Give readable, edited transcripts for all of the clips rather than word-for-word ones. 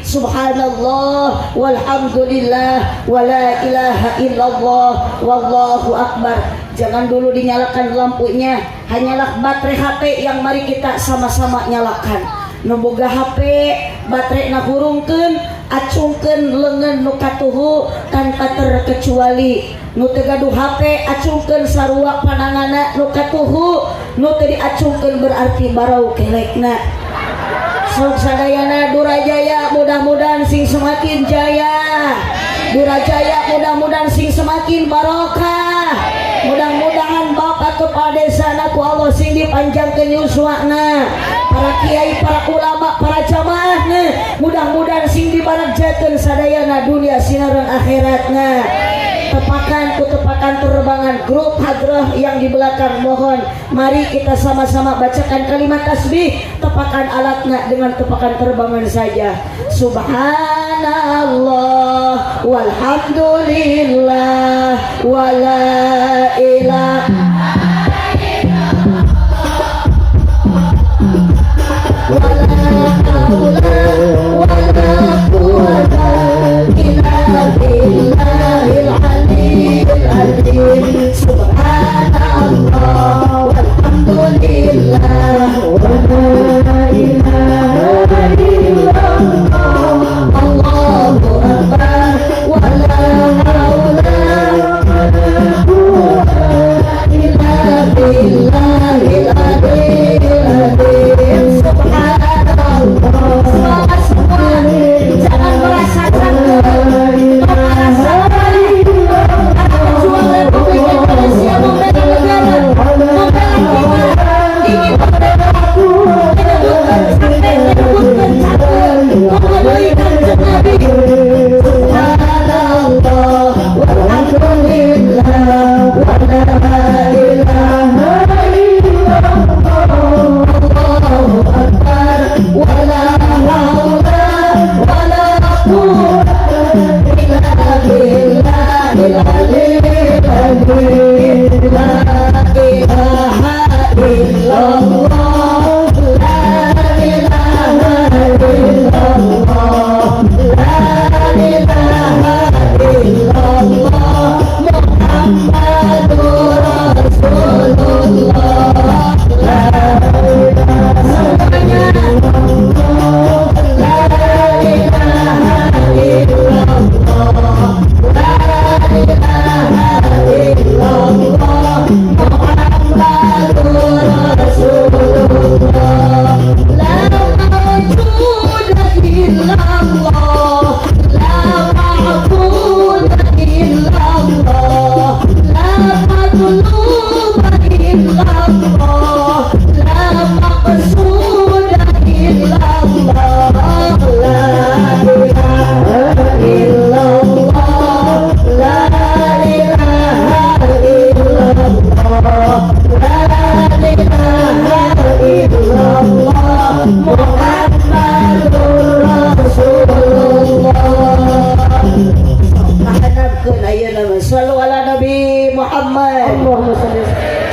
Subhanallah walhamdulillah wala ilaha illallah wallahu akbar. Jangan dulu dinyalakan lampunya, hanyalah baterai HP yang mari kita sama-sama nyalakan. Nu boga HP baterai na hurungkeun, acungkeun leungeun nu katuhu tanpa terkecuali. Nu teu gaduh HP acungkeun sarua pandanganna nu katuhu, nu teu diacungkeun berarti barau kelekna. Sok sadayana Durajaya mudah-mudahan sing semakin jaya, Durajaya mudah-mudahan sing semakin barokah, mudah-mudahan bapak kepala desa ku Allah sing dipanjangkeun yuswana, para kiai, para ulama, para jamaah mudah-mudahan sing dibarakjakeun sadayana dunia sinareun akhiratna. Tepakan terbangan grup hadrah yang di belakang, mohon mari kita sama-sama bacakan kalimat tasbih, tepakan alatnya dengan tepakan terbangan saja. Subhanallah walhamdulillah wala ilaha wala haula wala quwwata illa billahil aliyyil azim. Subhanallah walhamdulillah wala ilaha illallah Allahu akbar wala haula wala quwwata illa billahil aliyyil azim. Subhanallah. Jangan merasa takut, merasa paling jual Republik Indonesia, membela negara, membela kita, ingin membela aku, menemukan sampai menemukan takut, memenuhikan Nabi. Subhanallah walhamdulillah wala ilaha illallah Allahu akbar wala haula wala quwwata illa billahil aliyyil azim. La ilaha illallah la ilaha illallah la ilaha illallah Muhammadur Rasulullah. La ilaha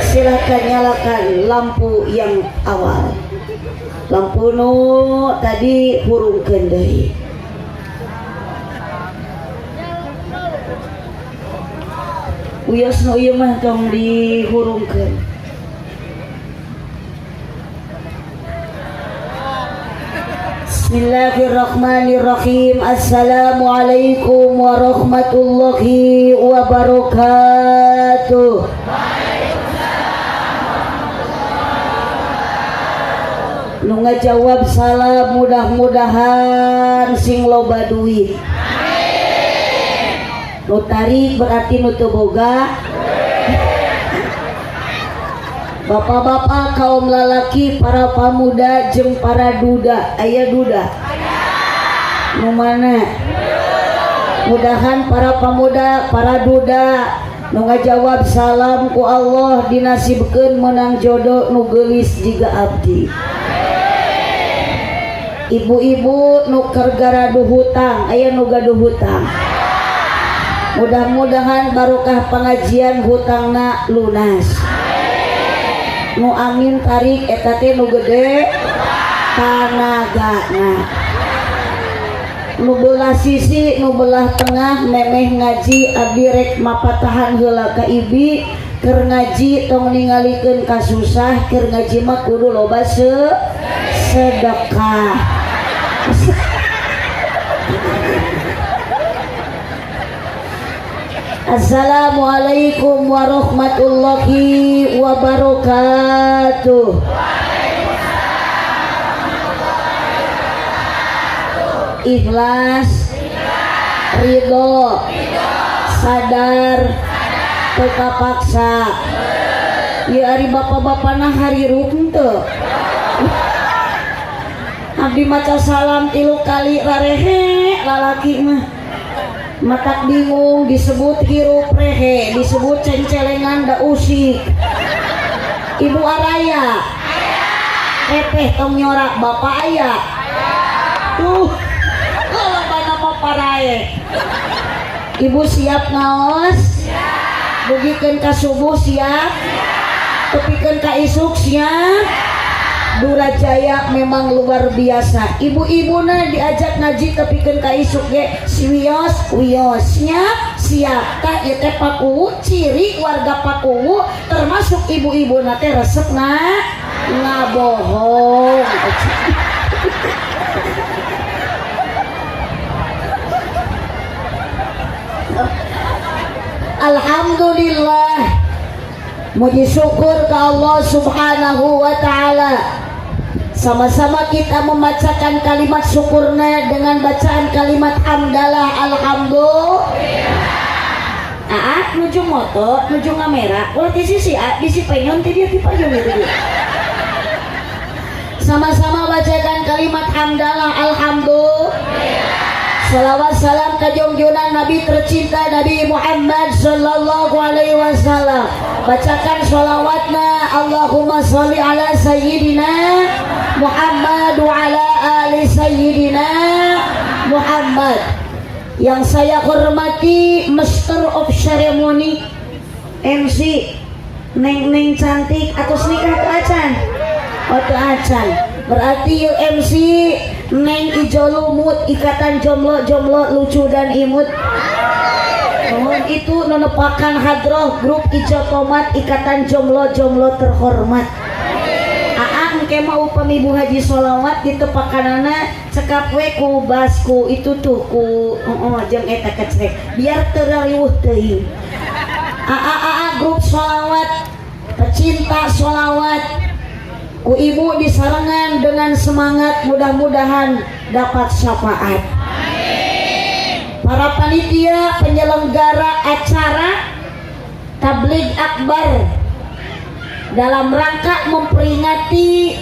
Silakan nyalakan lampu yang awal. Lampu nu tadi hurungkeun deui. Uyos nu ieu mah tong dihurungkeun. Bismillahirrahmanirrahim. Assalamualaikum warahmatullahi wabarakatuh. Nu ngajawab salam mudah-mudahan sing loba duit. Amin. Nu tarik berarti nu teu boga. Bapak-bapak, kaum lalaki, para pamuda jeung para duda, aya duda? Nu mana? Mudahan para pamuda, para duda nu ngajawab salam ku Allah dinasibkeun menang jodoh nu geulis jiga abdi. Ibu-ibu nu keur gaduh hutang, aya nu gaduh hutang. Mudah-mudahan barokah pengajian hutangna lunas. Nu amin tarik eta teh nu gede tanagana. nu belah sisi nu belah tengah memeh ngaji abdi rek mapatahan heula ka ibi keur ngaji tong ningalikeun kasusah keur ngaji mah kudu loba sedekah. Assalamualaikum warahmatullahi wabarakatuh. Ikhlas, ridho, sadar, teka paksa. Ya ari bapak-bapana hari rup teu. Abdi maca salam 3 kali rarehe lalaki mah. Matak bingung disebut hirup rehe, disebut cencelengan da usik. Ibu araya. Tepeh tong nyorak bapak aya. Parae. Ibu siap ngaos? Bugikeun ka subuh siap? Tepikeun ka isuk siap? Durajaya memang luar biasa. Ibu-ibuna diajak ngaji tepikeun ka isuk ge wios siap tah ieu teh pakuwu ciri warga Pakuwu termasuk ibu-ibuna teh resepna ngabohong. Alhamdulillah, muji syukur ke Allah subhanahu wa ta'ala. Sama-sama kita membacakan kalimat syukurna dengan bacaan kalimat hamdalah alhamdulillah. Nuju moto, nuju kamera. Ulah di sisi bisi penyon ti dia ti payung itu dia. Sama-sama bacakan kalimat hamdalah alhamdulillah. Salawat salam ke junjungan Nabi tercinta Nabi Muhammad sallallahu alaihi wasallam. Bacakan sholawatna Allahumma sholli ala sayyidina Muhammad wa ala ali sayyidina Muhammad. Yang saya hormati Master of Ceremony MC Neng cantik atus nikah ke acan. Oh ke acan. Berarti MC Neng Ijo Lumut ikatan jomblo lucu dan imut. Itu nenepakan hadroh grup Ijo Tomat ikatan jomblo terhormat. Engke mau pemibu haji sholawat ditepakanana cekap we ku basku itu tuh ku jeung eta kecrek biar terariuh teuing. Grup sholawat pecinta sholawat ku ibu disarengan dengan semangat mudah-mudahan dapat syafaat. Para panitia penyelenggara acara tabligh akbar dalam rangka memperingati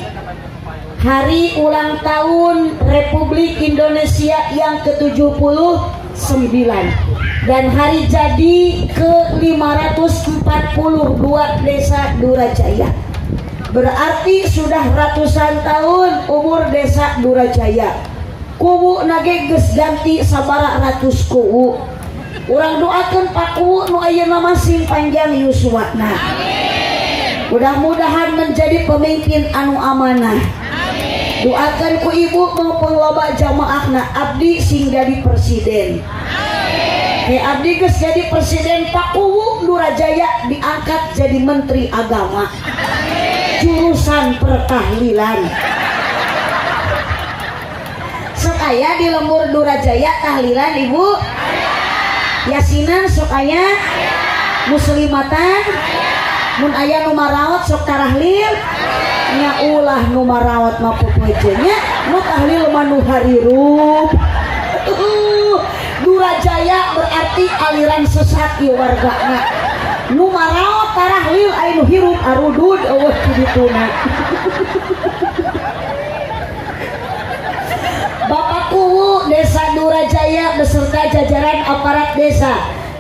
hari ulang tahun Republik Indonesia yang ke-79 dan hari jadi ke-542 Desa Durajaya. Berarti sudah ratusan tahun umur Desa Durajaya. Kuwu nage geus ganti sabaraha ratus kuwu. Urang doakeun Pakuwu nu ayeuna masih panjang yuswana. Mudah-mudahan menjadi pemimpin anu amanah. Doakan ku ibu maupun loba jamaahna abdi sing jadi presiden. Abdi geus jadi presiden Pakuwu Durajaya diangkat jadi menteri agama. Jurusan pertahlilan. Sokaya di lembur Durajaya tahlilan ibu. Yasinan sokaya. Muslimatan. Mun aya nu marawat sok tarahlil. Nya ulah nu marawat mah pupeujeunnya, nu tahlil mah nu harirup. Durajaya berarti aliran sesat ieu wargana. Nu marawat tarahlil aya nu hirup arudud eueuh kidituna. Bapak Kuwu Desa Durajaya beserta jajaran aparat desa,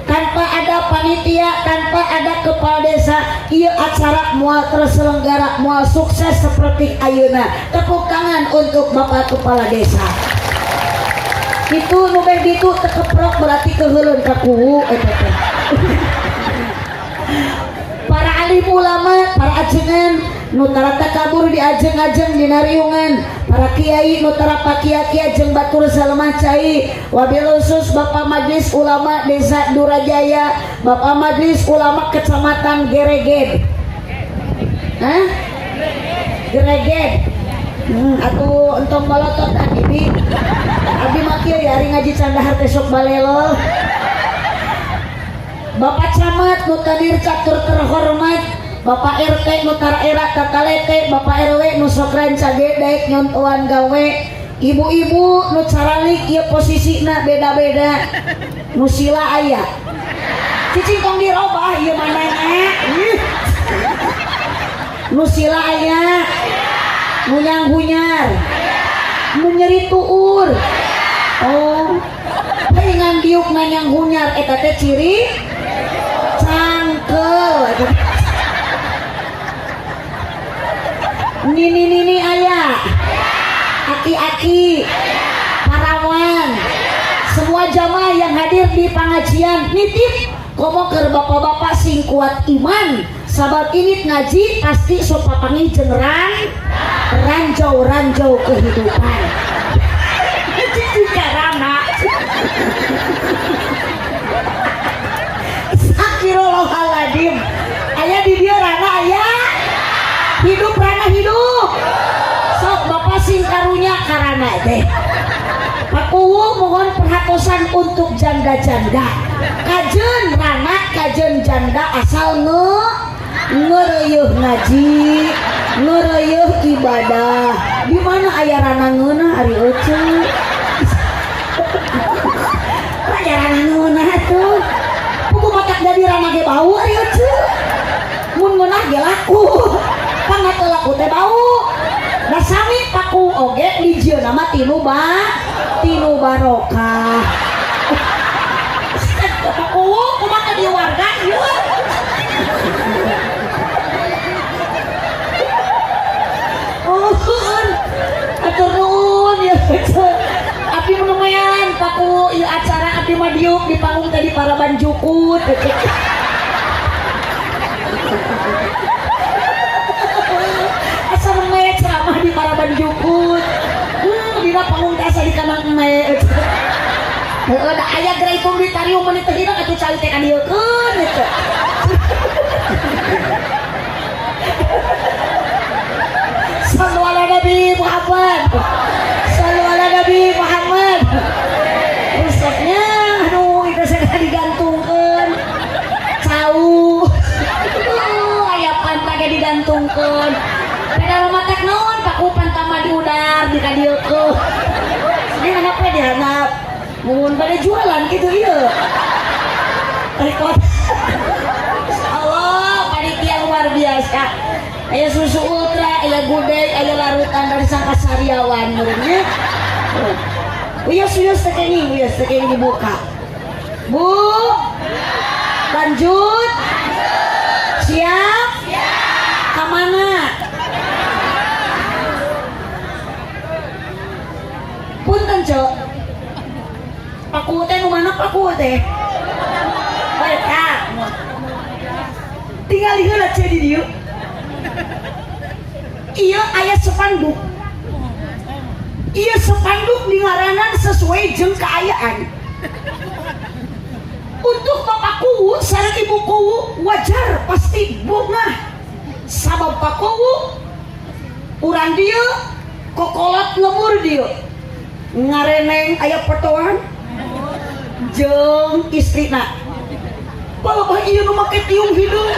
tanpa ada panitia, tanpa ada kepala desa, ieu acara moal terselenggara, moal sukses seperti ayeuna. Tepuk tangan untuk Bapak Kepala Desa. Itu nu beh ditu tekeprok berarti keheuleun ka Kuwu eta teh. Para alim ulama, para ajengan nu tarata kabur di ajeng-ajeng dina riungan para kiai nu tara pakia-kia jeung batur salemah cai wabil khusus Bapak Majelis Ulama Desa Durajaya, Bapak Majelis Ulama Kecamatan Gereged. Gereged. Atuh entong balotot abi mah kieu ari ngaji candahar teh sok balelo. Bapak Camat nu tadir catur terhormat, Bapak RT nu tara era tatalete, Bapak RW nu sok ranca gedek nyontoan gawe, ibu-ibu nu caralik ieu posisina beda-beda. Nu sila aya. Cicing tong dirobah ieu mana nu sila aya. Nu nyanghunyar, nu nyeri tuur. Oh, pengen diuk nanyang hunyar eta teh ciri cangkel. Nini aya, aki-aki, parawan, semua jamaah yang hadir di pengajian nitip komo keur bapak-bapak sing kuat iman. Sabab ini ngaji pasti sok papangi jeung ranjau kehidupan. Itu karana. Astagfirullahaladzim. Aya di dia rana aya. Hidup rana hidup. Sok bapak sing karunya karana teh. Pak Uwu mohon perhatosan untuk janda-janda. Kajen rana kajen janda asal ngereyeuh ngaji, ngereyeuh ibadah. Di mana aya rana ngeunah ari euceul? Aya rana ngeunah tuh. Pugu matak dari rana ge bau ari euceul. Mun ngeunah ge laku. Kang teu laku teh bau. Da sami paku oge lijieuna mah tinu barokah. Paku kumaha di warga ieu? Atur nuhun ya. Abdi lumayan paku ieu acara abdi mah diuk di panggung tadi Paraban Jukut. Asa meh ceramah di Paraban Jukut. Dina panggung teh asa di kanang meh. Heueuh da aya gerai komunitarium menit teh dina atuh cali teh kadieukeun eta. Sallu ala Nabi Muhammad. Sallu ala Nabi Muhammad. Rusaknya aduh itu segala digantungkan. Cau. Aya pantage digantungkan. Pedal matak naon paku pantama di udar di kadieukeun. Ini anak we dihanap. Mun pada jualan gitu ieu. Rekod. Allah panitia luar biasa. Aya susu ultra, aya gudeg, aya larutan dari sangka sariawan menurutnya. Uyas tekeni dibuka. Bu, lanjut. Siap? Kamana? Punten cok. Paku teh nu mana paku teh? Eta. Tinggal heula ceu di dieu. Iya aya sepanduk. Iya sepanduk dingaranan sesuai jeung keayaan. Untuk bapak kuwu sareng ibu kuwu wajar pasti bungah. Sabab pak kuwu urang dieu kokolot lemur dieu. Ngareneng aya pertoan jeung istrina. Bapak ieu nu make tiung hidung.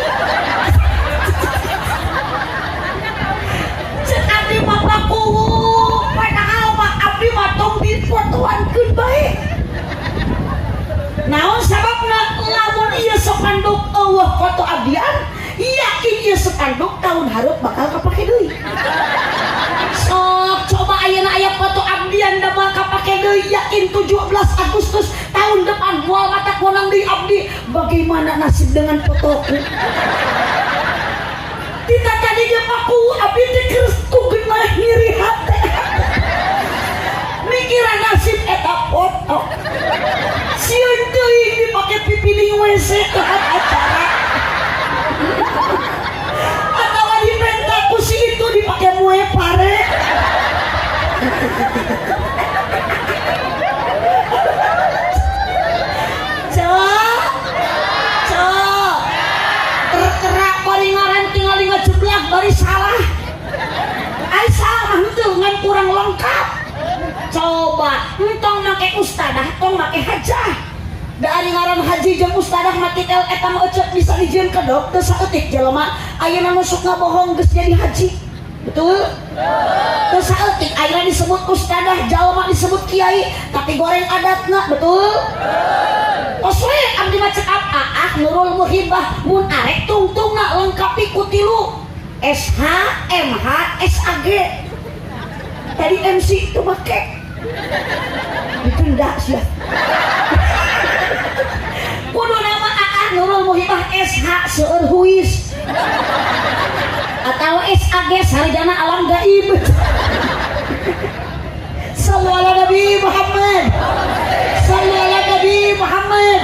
Abdi mah pakuwu padahal mah abdi mah tong difotoankeun bae. Naon sababna lamun ieu sepanduk eueuh foto abdian, yakin ieu sepanduk tahun hareup bakal kapake deui. Sok coba ayeuna aya foto abdian da bakal kapake deui, yakin 17 Agustus tahun depan moal mata konang deui abdi. Bagaimana nasib dengan fotoku? Kita tadi dia paku abdi teh geus kugenah ngiri hate. Mikiran nasib eta foto. Sieun teuing dipake pipiling WC ke acara. Atawa dipenta ku ustadah tong make hajah. Dari ngaran haji jeung ustadah make tel eta mah ecek bisa dijieun ke dokter saeutik jelema ayeuna nu sok ngabohong geus jadi haji. Betul? Teu saeutik ayeuna disebut ustadah, jalma disebut kiai, tapi goreng adatna, betul? Oswe abdi mah cekap Nurul Muhibah mun arek tungtungna lengkapi ku 3 SH, MH, SAG. Tadi MC itu make ditunda sia. Kudu nama Nurul Muhibah SH seueur huis atau SAG sarjana alam gaib. Sallu ala Nabi Muhammad. Sallu ala Nabi Muhammad.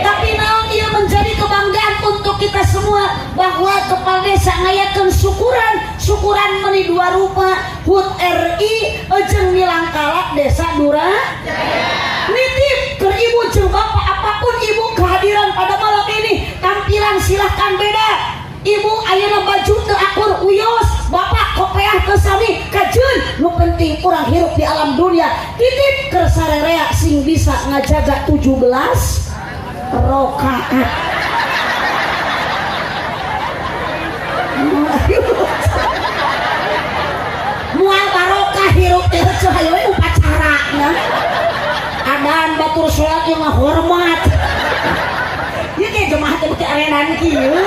Tapi naon ieu menjadi kebanggaan untuk kita semua bahwa kepala desa ngayakeun syukuran meuni 2 rupa, HUT RI jeung Nilangkala Desa Dura nitip ke ibu jeung bapak apapun ibu kehadiran pada malam ini tampilan silahkan beda. Ibu ayeuna baju teu akur uyos, bapak kopeah teu sami kajeun, nu penting urang hirup di alam dunia titip keur sarerea sing bisa ngajaga 17 rakaat. Mual barokah hirup teh hayu we upacarana. Adan batur salat yang hormat. Ieu ge jemaah teh beuki arenan kieu.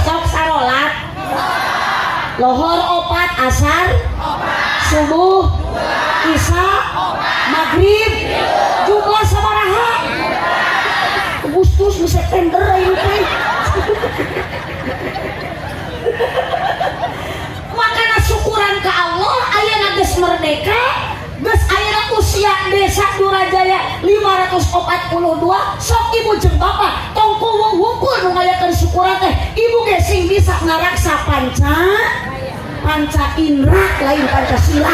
Sok sarolat lohor 4 asar subuh isya maghrib jumlah sabaraha Agustus September ayeuna teh makana syukuran ka Allah ayeuna geus merdeka geus ayeuna usia desa Durajaya 542 sok ibu jeung bapak tong kumpul nu ngayakeun syukuran teh ibu ge sing bisa ngaraksa panca indra lain Pancasila.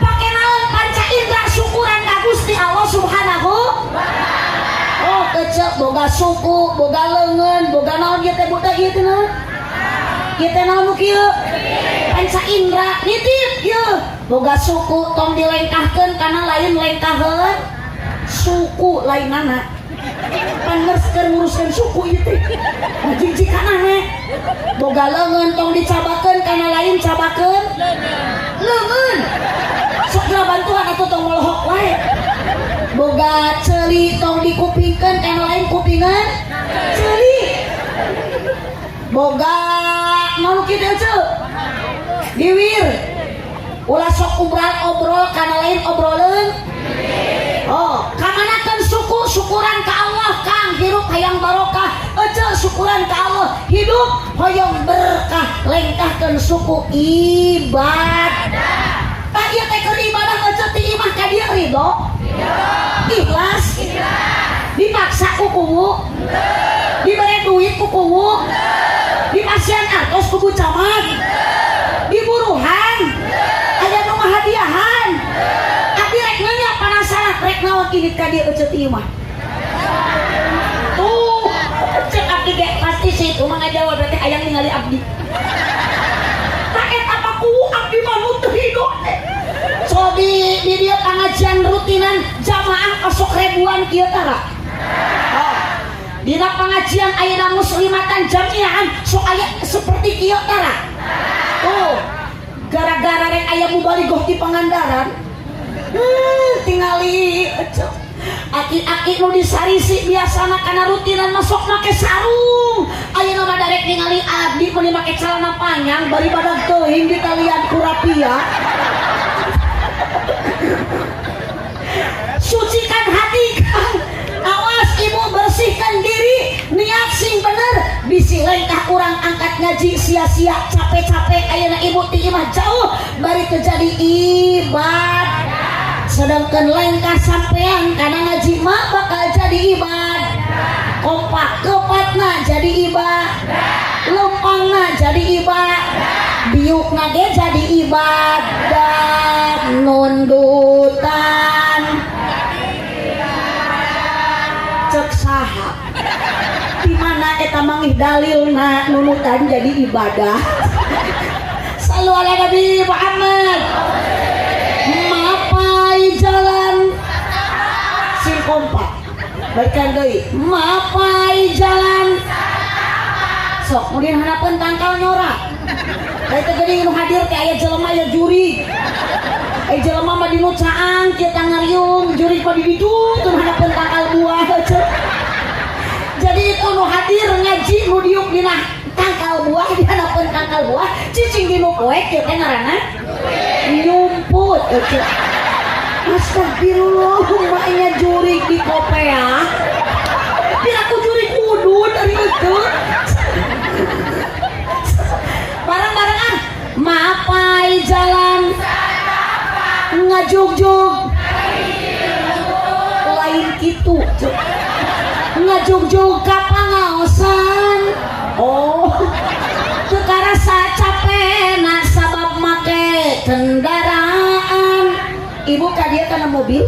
Pake naon panca indra syukuran ka Gusti Allah Subhanahu. Oh kecek boga suku, boga leungeun, boga naon ieu teh budak ieu teh naon? Ieu teh naon nu kieu? Panca indra nitip ieu. Boga suku tong dilengkahkeun kana lain lengkaheun suku lainana. Pangerskeun nguruskeun suku ieu teh. Ngajijik kana we. Boga leungeun tong dicabakeun kana lain cabakeun leungeun. Sok bantuan atuh tong melohok wae. Boga ceuli tong dikupingkeun kana lain kupingan ceuli. Boga naon kieu teh? Diwir. Ulah sok obrol kana lain obroleun. Oh, kamanakeun suku syukuran ka Allah Kang hirup hayang barokah. Ece syukuran ka Allah hidup hoyong berkah lengkahkeun suku ibadah. Tah ieu teh keur ibadah ece ti imah ka dieu ridho. Ikhlas. Dipaksa ku kumu. Dibere duit ku kumu. Dipasian artos ku camat. Diburuhan. Aya nu hadiahan. Abdi rek nanya panasaran rek naon kieu ka dieu ece ti imah. Tuh, cek abdi ge pasti sih itu mah ngajawab berarti hayang ningali abdi. Tak eta apa ku abdi mah nu teu hidup teh. So di dia pengajian rutinan jamaah asok ribuan kieu tara. Oh. Dina pengajian ayeuna muslimatan jami'an sok aya seperti kieu tara. Tuh. Gara-gara rek aya mubalighah di Pangandaran. Tingali aki-aki nu disarisi biasana kana rutinan masuk make sarung ayeuna mah darek ningali abdi meuli make celana panjang bari badag teuing di talian ku rapia. Sucikan hati Kang. Awas ibu bersihkan diri niat sing bener bisi lengkah urang angkat ngaji sia-sia capek-capek ayeuna ibu ti imah jauh bari terjadi ibadah. Sedangkan lengkah sampean karena ngaji mah bakal jadi ibadah. Kompak kepatna jadi ibadah. Lempangna jadi ibadah. Biukna ge jadi ibadah. Nundutan cek saha di mana eta mangih dalilna nunutan jadi ibadah. Sallu ala Nabi Muhammad. Mapai jalan sing kompak. Baikkan deui. Mapai jalan. Sok kemudian hanapeun tangkal nyorak. Da teh geuning nu hadir teh aya jelema aya juri. Jelema mah dinu caang kieu ngariung juri pa di ditu teu hanapeun tangkal buah. Jadi itu nu hadir ngaji nu diuk dina tangkal buah di hadapan tangkal buah cicing di nu poek kieu teh ngaranna nyumput. Astagfirullah, maknya juri di kopea. Bila aku juri kudu dari itu. Barang-barang ah, mapai jalan ngajugjug lain kitu. Ngajugjug ka pangaosan. Oh, teu karasa capena sabab make kendaraan. Ibu ka dieu kana mobil?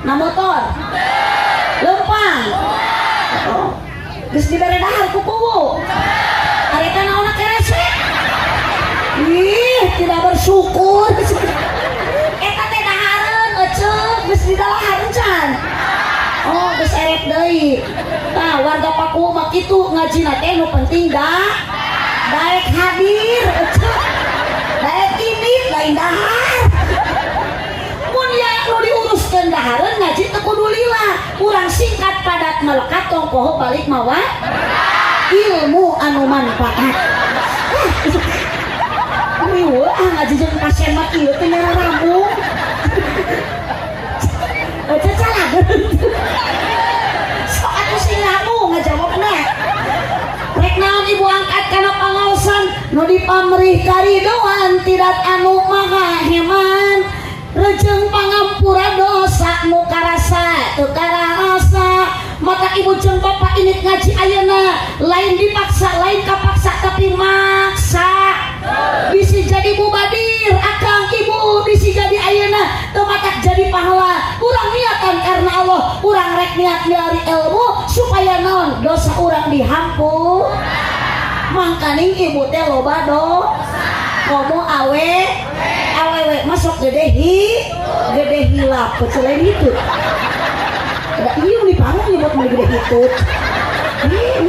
Na motor? Lempang. Oh. Geus dibere dahar ku kuwu. Areta naonna kerese. Ih, tidak bersyukur. Eta teh dahareun eceuk geus didahar can. Oh, geus eret deui. Tah warga Paku mah kitu ngajina teh nu penting daek hadir. Daek ini lain dahar. Mun ya nu diuruskeun dahareun ngaji teu kudu lila. Urang singkat padat melekat tong poho balik mawa ilmu anu manfaat. Riweuh ngaji jeung pasien mah kieu teh nyara rambung. Cacalageun. Aku sing ngamu ngajawabna. Rek naon ibu angkat kana pangaosan nu dipamrih karidoan tidak anu maha heman rejeung pangampura dosa nu karasa teu karasa. Mata ibu jeung bapak init ngaji ayeuna lain dipaksa lain kapaksa tapi maksa. Bisi jadi mubadir akang ibu bisi jadi ayeuna teu matak jadi pahala. Urang niatan karena Allah, urang rek niat dari ilmu supaya naon dosa urang dihampur. Mangkaning ibu teh loba dosa. Komo awewe masuk gede hilap selain itu. Ada ieu di panggung ibu mah gede hitut.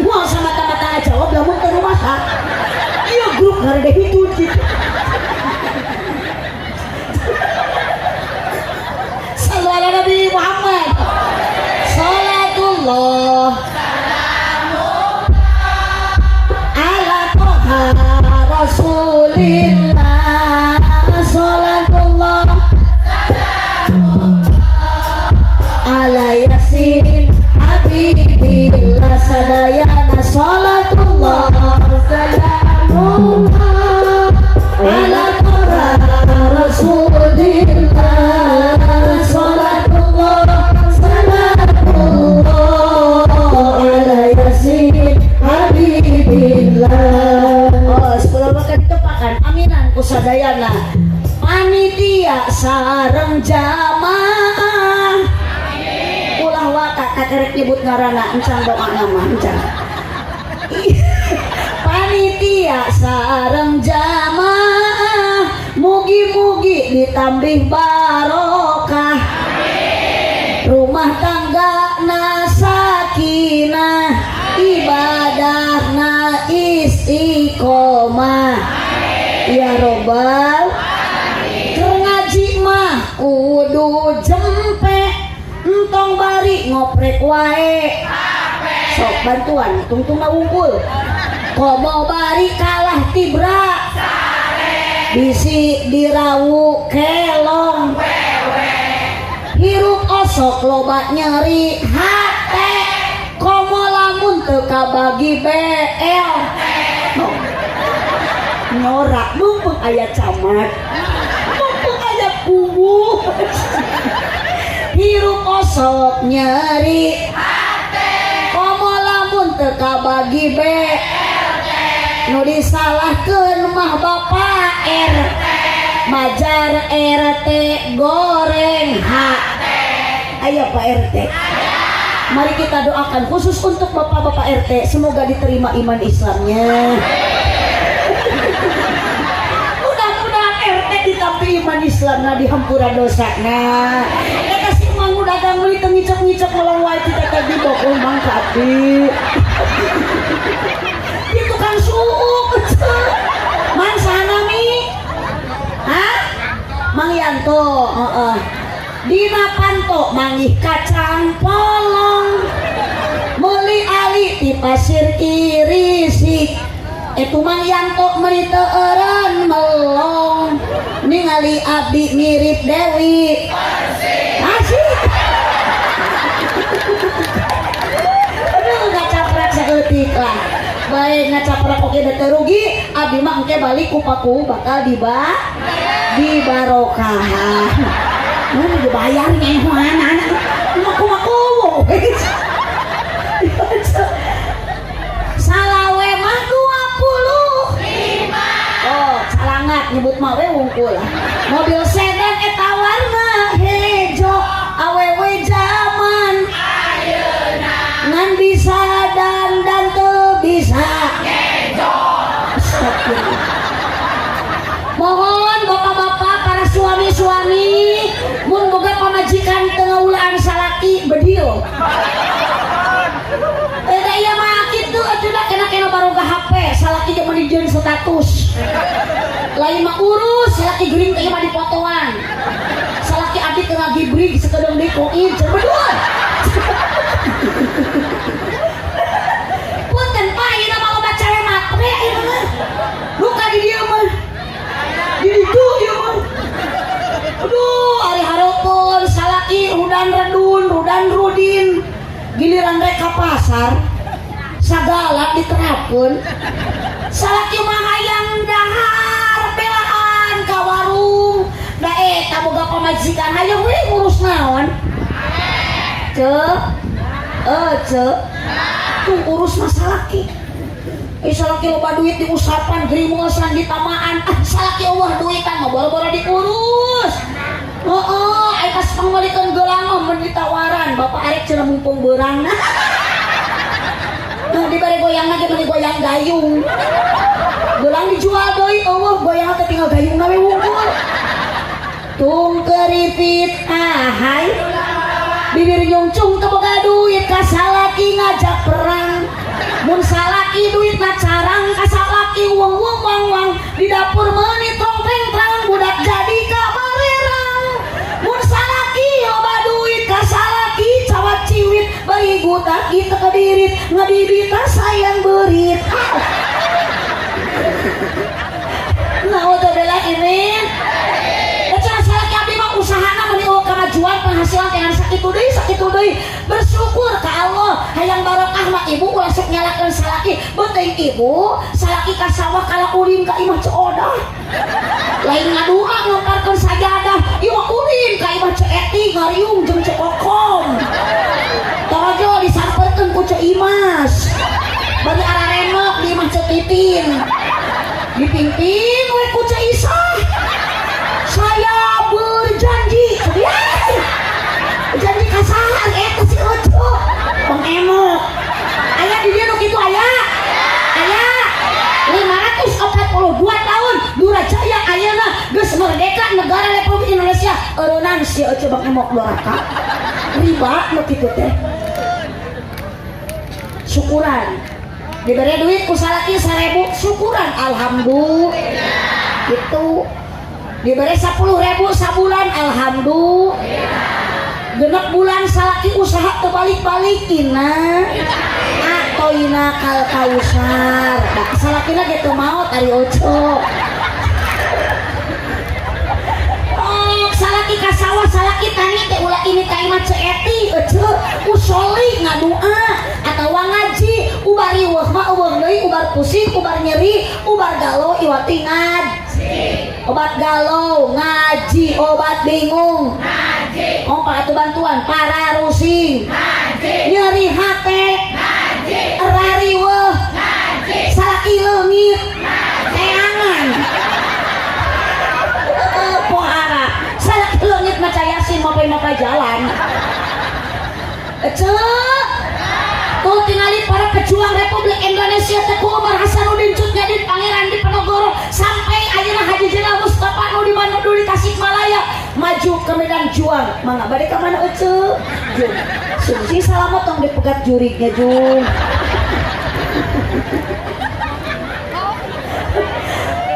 Gua sama mata-mata jawab lamun teu masak. Ieu grup gede hitut gitu. Sallu ala Nabi Muhammad. Salatullah ala toha Rasulillah. Salatullah ala Yasin Habibillah sadayana. Salatullah salamullah ala toha Rasulillah. Salatullah salamullah ala Yasin Habibillah. Oh, sepuluh makan ditepakan aminan kusadayana panitia sareng jamaah. Ulah waka kakerek nyebut ngaranna encan doa nama encan. Panitia sareng jamaah mugi-mugi ditambih barokah. Rumah tanggana sakinah ibadahna istiqomah ya robbal. Keur ngaji mah kudu jempe entong bari ngoprek wae. Sok bantuan tungtung unggul. Komo bari kalah tibra bisi dirawu kelong. Hirup osok loba nyeri hate. Komo lamun teu kabagi BL. Norak mumpung aya camat. Mumpung aya kubu. Hirup osok nyeri hate. Komo lamun teu kabagi BL. Nu disalahkeun mah Bapak RT. Majar RT goreng hate. Ayo Pak RT. Mari kita doakan khusus untuk bapak-bapak RT, semoga diterima iman Islamnya. Mudah-mudahan RT ditampi iman Islamnya, dihampura dosanya. Kasih mang dagang meuli teu ngicek-ngicek melang wae tidak tadi bokong mang kapi. Itu kan suuk. Mang sana mi. Hah? Mang Yanto, Dina Panto mangih kacang polong. Meuli ali di pasir irisik. Itu Mang Yanto meuli teu eureun melong. Ningali abdi mirip Dewi Asik. Aduh ngacaprak saeutik lah. Baik ngacaprak oke teu rugi, abdi mah engke balik ku paku bakal dibarokahan. Mana dibayar nya mana? Maku-maku. Salawe mah 25. Oh, calangat nyebut mah we wungkul. Mobil sedan eta warna hejo, awewe zaman ayeuna ngan bisa dan teu bisa hejo. Mohon bapak-bapak, para suami-suami, mun boga pamajikan teu ngaulaan salaki bedil. Eta ieu mah kitu atuh kena baroga HP, salaki jeung dijieun status. Lain mah urus, salaki geuring teh mah dipotoan. Salaki abdi teu ngagibrig sakedeung deui koin cerbedul. Punten Pak, ieu mah loba cewek matre ieu mah. Luka di dieu mah. Di ditu ieu mah. Aduh, ari hareupeun salaki rudan redun, rudan rudin. Giliran rek ka pasar, sagala diterapkeun. Salaki mah hayang dahar belaan ka warung. Da eta boga pamajikan hayang we ngurus naon? Ceu. Ceu. Tuh urus masalaki. Salaki loba duit diusapan, gerimusan ditamaan. Salaki eueuh duitan mah boro-boro diurus. Ai pas pangmalikeun geulang mah mun ditawaran, bapak arek cenah mumpung beurang. Nah, dibari goyang lagi beli goyang gayung. Geulang dijual deui, eueuh goyang teh tinggal gayungna we wungkul. Tung keripit ahai. Bibir nyungcung teu boga duit ka salaki ngajak perang. Mun salaki duitna carang ka salaki wong-wong wang-wang di dapur meuni tongkreng terang budak jadi ka barerang. Mun salaki loba duit ka salaki cawat ciwit bari budak kitu kadirit ngadibita sayang beurit. Nah, udah bela ini. Salaki abdi mah usahana meuni kemajuan penghasilan teh sakitu deui bersyukur ka Allah hayang barokah mah ibu ulah sok nyalakeun salaki beuteung ibu salaki ka sawah kala ulin ka imah Ciodah lain ngadua ngamparkeun sajadah ieu mah ulin ka imah Ceeti ngariung jeung Cekokom tojo disamperkeun ku Ceu Imas bari araremek di imah Cetitin dipimpin we ku Ceu Isah. Saya berjanji janji kasahan eta si Oco Bang Emo aya di dieu nu kitu aya 542 tahun Durajaya ayeuna geus merdeka negara Republik Indonesia eueunan si Oco Bang Emo doraka riba nu kitu teh syukuran dibere duit ku salaki 1000 syukuran alhamdulillah gitu diberi 10.000 sabulan alhamdulillah genep bulan salaki usaha terbalik-balikina atoina kal kausar dak salakina gitu maot ari Oco salaki ka sawah salaki tani teh ulah ini ka imah Ceeti Oco usoli ngadua atawa ngaji ubar riweuh mah eueuh deui ubar pusing ubar nyeri ubar galau iwati obat galau ngaji obat bingung ngaji ongkak atuh bantuan para rusing ngaji nyeri hate ngaji rariweuh ngaji salaki leungit teangan pohara salaki leungit maca Yasin mapai jalan Indonesia teh ku Umar Hasanuddin Cutnyadin Pangeran di Penogoro sampai ayeuna Haji Jenderal Mustafa nu di mana di Tasikmalaya maju ke medan juang. Mangga bade ka mana ece? Jung. Sungsi salamat tong dipegat jurignya Jung.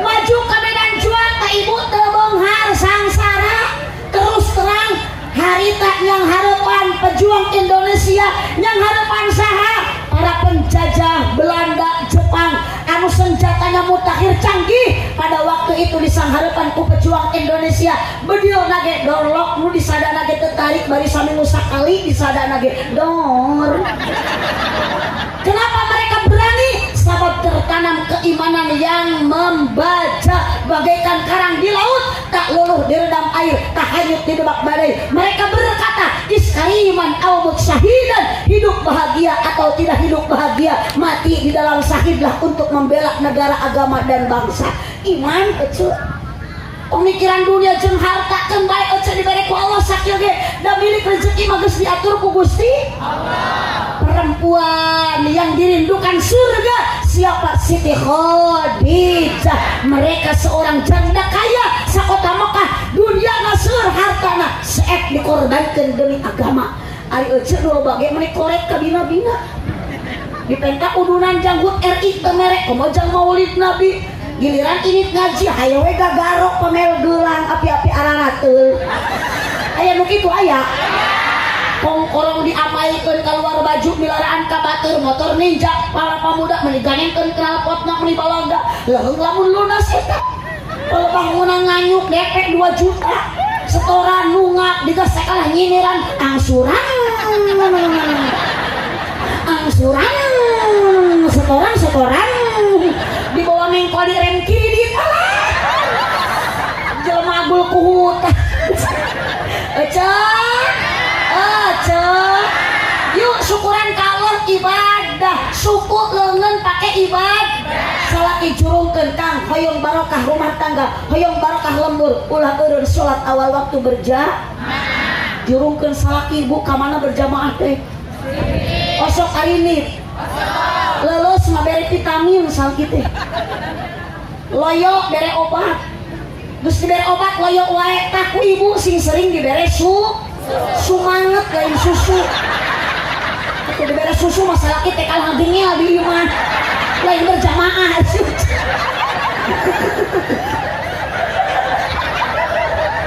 Maju ke medan juang ka ibu teu beunghar sangsara terus terang harita yang harapan pejuang Indonesia yang harapan saha para penjajah Belanda Jepang anu senjatanya mutakhir canggih pada waktu itu disang harapan ku pejuang Indonesia bedieu nage dorlok nu disadana ge teu tarik bari sami sakali disadana ge dor. Kenapa mereka berani? Sebab tertanam keimanan yang membaca bagaikan karang di laut, tak luluh diredam air, tak hanyut di debak badai. Mereka berkata, iskariman au syahidan, hidup bahagia atau tidak hidup bahagia, mati di dalam syahidlah untuk membela negara, agama dan bangsa. Iman kecil. Pemikiran dunia jeung harta jeung bae ece dibere ku Allah sakieu ge da milik rezeki mah geus diatur ku Gusti Allah. Perempuan yang dirindukan surga siapa? Siti Khadijah. Mereka seorang janda kaya sakota Mekah, dunyana seueur hartana seek dikorbankeun demi agama. Ari ece nu loba ge meuni korek ka bina-bina. Dipentak udunan janggut RI teu mere komo jang Maulid Nabi. Giliran ini ngaji hayo we gagarok pamel gelang api-api arana teu aya nu kitu aya kongkorong diamaikeun keluar baju milaraan ka batur motor ninja para pamuda meuni ganengkeun knalpotna meuni balaga leung lamun lunas eta pelebah meunang nganyuk DP 2 juta setoran nungak digas sakalah nyiniran angsuran setoran di bawah mengko di rem kiri jelema agul ku hutan yuk syukuran ka Allah ibadah suku leungeun pake ibadah salaki jurungkeun Kang hoyong barokah rumah tangga hoyong barokah lembur ulah eureun salat awal waktu berjamaah jurungkeun salaki ibu ka mana berjamaah teh osok arinit lelos mah bere vitamin salaki teh loyo bere obat geus dibere obat loyo wae tah ku ibu sing sering dibere sumanget lain susu atuh dibere susu mah salaki teh kalah dingel di imah lain berjamaah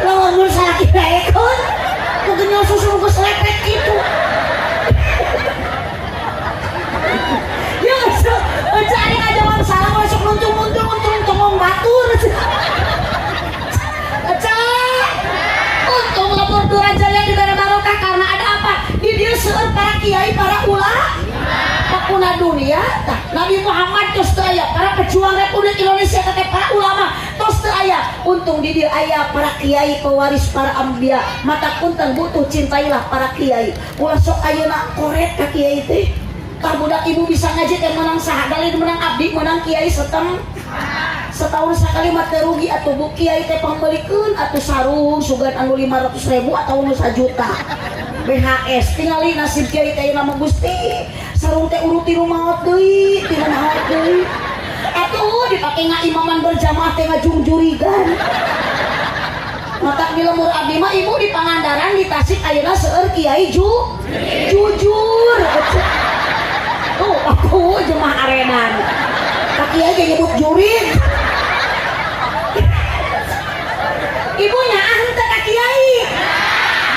lamun salaki daekon kudu susu geus lepek kitu. Cari aja mam salah masuk muntung ngomong batur. Untung lapor Durajaya diberi barokah karena ada apa? Di dia seueur para kiai para ulama. Pakuna dunia, Nabi Muhammad tos teu aya, para pejuang Republik Indonesia teh para ulama tos teu aya. Untung di dia aya para kiai pewaris para anbiya. Mata punten butuh cintailah para kiai. Ulah sok ayeuna koret ka kiai teh. Tah budak ibu bisa ngaji teh menang saha dalil menang abdi menang kiai setahun sekali mah teh rugi atuh bu kiai teh pambelikeun atuh sarung sugan anu 500.000 atau anu 1 juta BHS tingali nasib kiai teh nama Gusti sarung teh urut ti rumah deui ti rumah deui atuh dipake ngaimaman berjamaah teh ngajungjurigan matak di lemur abdi mah ibu di Pangandaran di Tasik ayeuna seueur kiai jujur aku jemaah arenan kaki aja nyebut jurid ibunya ante kaki kiai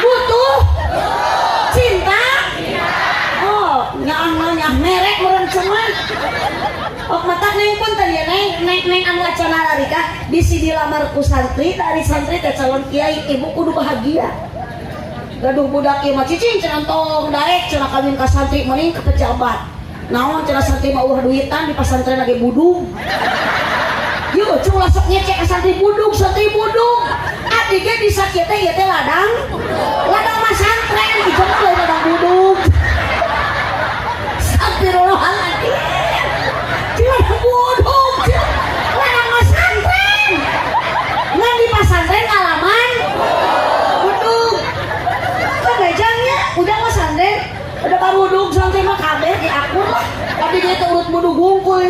butuh cinta oh nyah merek meureun cuman oh mata neng pun tadi neng anu acana larika bisi dilamar ku santri dari santri teh calon kiai ibu kudu bahagia gaduh budak ieu mah cicing cenah tong daek cenah kawin ka santri mending ke pejabat naon cenah santri mah ulah duitan di pasantren lagi budung yuk cuma sok ngecek ke santri budung abdi ge bisa kieu teh ieu teh ladang mah santren ieu mah ladang budung astagfirullahaladzim ladang budung ladang mah santren ngan di pasantren alaman budung kan bejangnya udah mah santren udah baru budung santri mah kabeh di akur lah tapi dia teh urut budung hungkul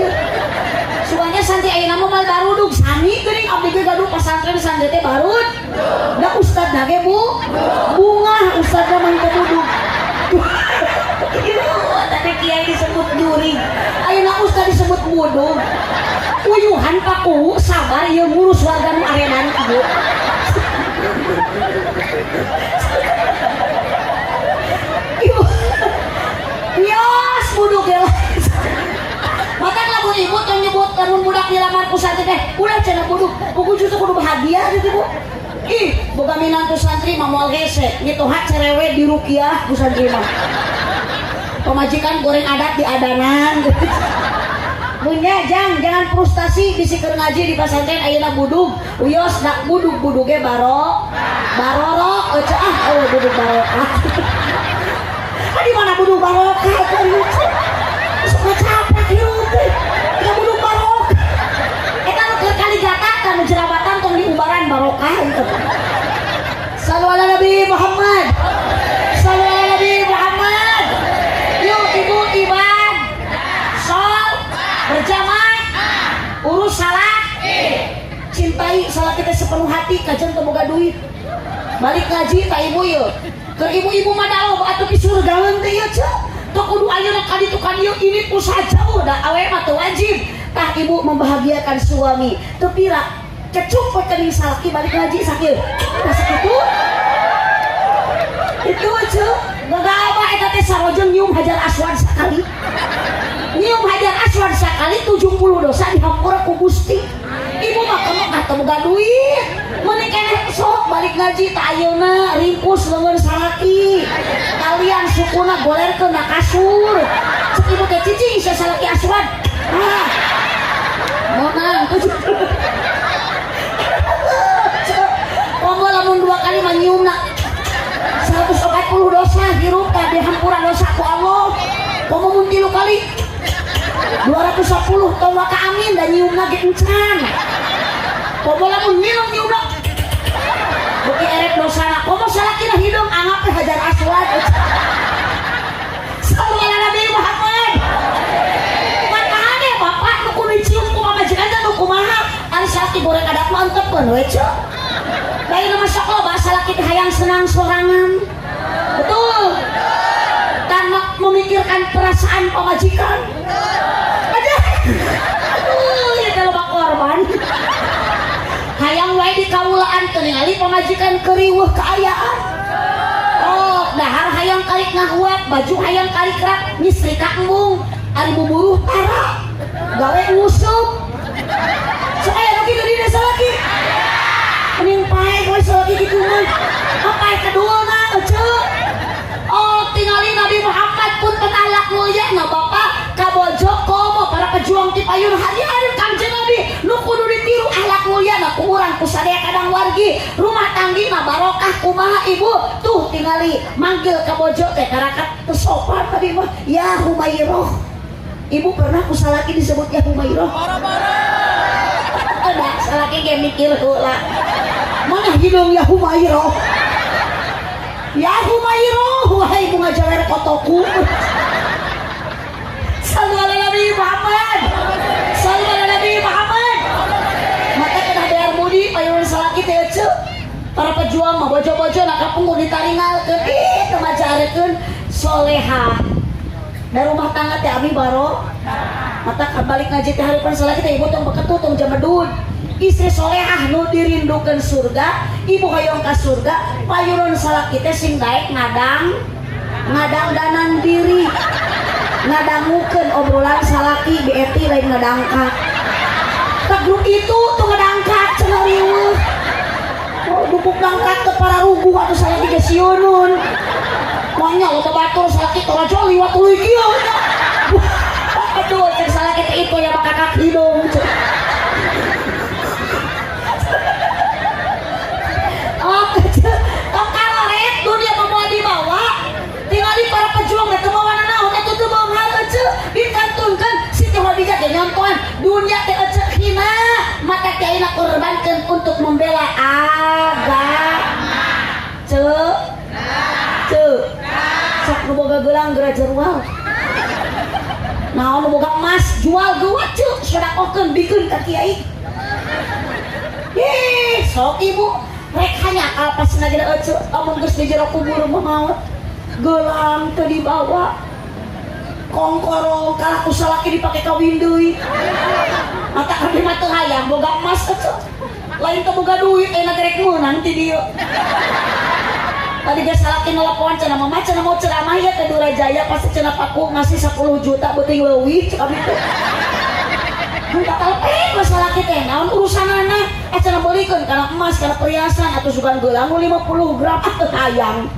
santri ayeuna mah mal barudug sami geuning abdi ge gaduh pasantren santri teh barud. Da ustad na ge Bu. Bunga ustad mah mangke budug. Tadi kiai disebut juring. Ayeuna ustad disebut budug. Uyuhan paku sabar ieu ngurus warga nu arenan ieu. Yos budug ya. Maka lamun ibu teh nyebut lamun budak dilamar ku santri teh, ulah cenah budug. Kudu justru kudu bahagia gitu Bu. Ih, boga minantu santri mah moal hese, nyituhat cerewe di rukiah ku santri mah. Pemajikan goreng adat di adanan. Bunya jangan frustasi bisikeun ngaji di pasantren ayeuna budug. Uyos dak budug-buduge barorok budug barokah. Di mana budug barokah atuh? Sok capek ieu teh. Ya budug barokah. Eta nu keur kali gatakan nu jerabatan tong diubaran barokah itu. Sallu ala Nabi Muhammad. Sallu ala Nabi Muhammad. Yuk ibu iban. Sol berjamaah. Urus salat. Cintai salat kita sepenuh hati kajen teu boga duit. Balik ngaji ka ibu yeuh. Keur ibu-ibu mah da loba atuh di surgaeun teh ieu ce. Teu kudu ayeuna ka ditu ka dieu ini ku saja da awe mah teu wajib. Tah ibu membahagiakan suami. Teu pira kecup kening salaki balik ngaji sakieu. Masuk itu. Itu ce. Gagaba eta teh sarojeng nyium hajar aswad sakali. Nyium hajar aswad sakali 70 dosa dihampura ku Gusti. Ibu mah komo atuh boga duit. Meni keneh sok balik ngaji ta ayeuna ringkus leungeun salaki. Kalian sukuna golerkeun na kasur. Cek ibu teh cicing sia salaki aswad. Ah. Monan tuh. Komo lamun 2 kali mah nyiumna 140 dosa hirup ka dihampura dosa ku Allah. Komo mun 3 kali 210 tong ka amin dan nyiumna ge encan. Komo lamun nyium-nyiumna beuki erek dosana. Komo salakina hidung anggap teh hajar aswad. Sallu ala Nabi Muhammad. Makanya bapak nu kudu cium ku majikan teh nu kumaha? Ari salaki goreng adat mah antepkeun we ce. Bae nu masya Allah bahasa laki teh hayang senang sorangan. Betul. Tanpa memikirkan perasaan pemajikan. Aja. Aduh, ya kalau bak korban. Hayang wae di kaulaan teu ningali pamajikan keriweuh kaayaan. Oh, dahar hayang kalik ngahuap, baju hayang kalik rak, nyetrika embung, ari buburuh tara. Gawe ngusup. Saya lagi dari desa lagi. Mending pae kowe salaki kitu mah. Pae kedulna ece. Oh, tingali Nabi Muhammad pun penalak mulia na Bapak kabojo komo para pejuang ti payun hari-hari Kanjeng Nabi nu kudu ditiru akhlak mulia na ku urang ku sadaya kadang wargi rumah tanggina barokah kumaha ibu tuh tingali manggil kabojo teh karakat teu sopan tadi mah ya Humairah. Ibu pernah ku salaki disebut ya Humairah? Ada salaki ge mikir heula. Mana hidung ya Humairah? Ya Humairah, wahai bunga jawer kotoku. Sallu ala Nabi Muhammad. Sallu ala Nabi Muhammad. Maka kena bear budi payun salaki teh ce. Para pejuang mah bojo-bojo nak kapungkur ditaringalkeun, teu majarekeun solehah. Da rumah tangga teh abi baro. Mata balik ngaji teh hareupan salaki teh ibu tong beketu tong jamedud. Istri solehah nu dirindukeun surga, ibu hoyong ka surga, payuron salaki teh sing daek ngadang danan diri. Ngadangukeun obrolan salaki BET lain ngadangkat. Tegluk itu tuh ngadangkat cenah riweuh. Oh, dupuk dangkat ke para rugu atuh salaki ge siunun. Monya loba batur salaki torajo liwat tuluy kieu. Aduh, cek salaki teh itu ya bakakak hidung. Dunia mau dibawa tinggali para pejuang itu bawa naon itu tuh bawa hal aja dikantunkan Siti Khadijah teh nyontohan dunia teh aja hina maka kiai korbankan untuk membela agama sok nu boga gelang geura jerual naon boga emas jual geuat ceu sodakokeun bikeun ka kiai. Sok ibu rek hanya pas nagina ece amun geus di jero kubur mah gelang teu dibawa kongkorong kalah ku salaki dipake kawin deui mata abdi mah teu hayang boga emas ece lain teu boga duit enak rek meunang ti dieu. Tadi geus salaki nelpon cenah mah cenah mau ceramah ya ke Durajaya pasti cenah paku ngasih 10 juta beuting leuwih cek abdi teh. Minta telepon masalah kita, naon urusanana, cenah beulikeun kana emas, kana perhiasan, atau sugan gelang 50 gram, atau hayang.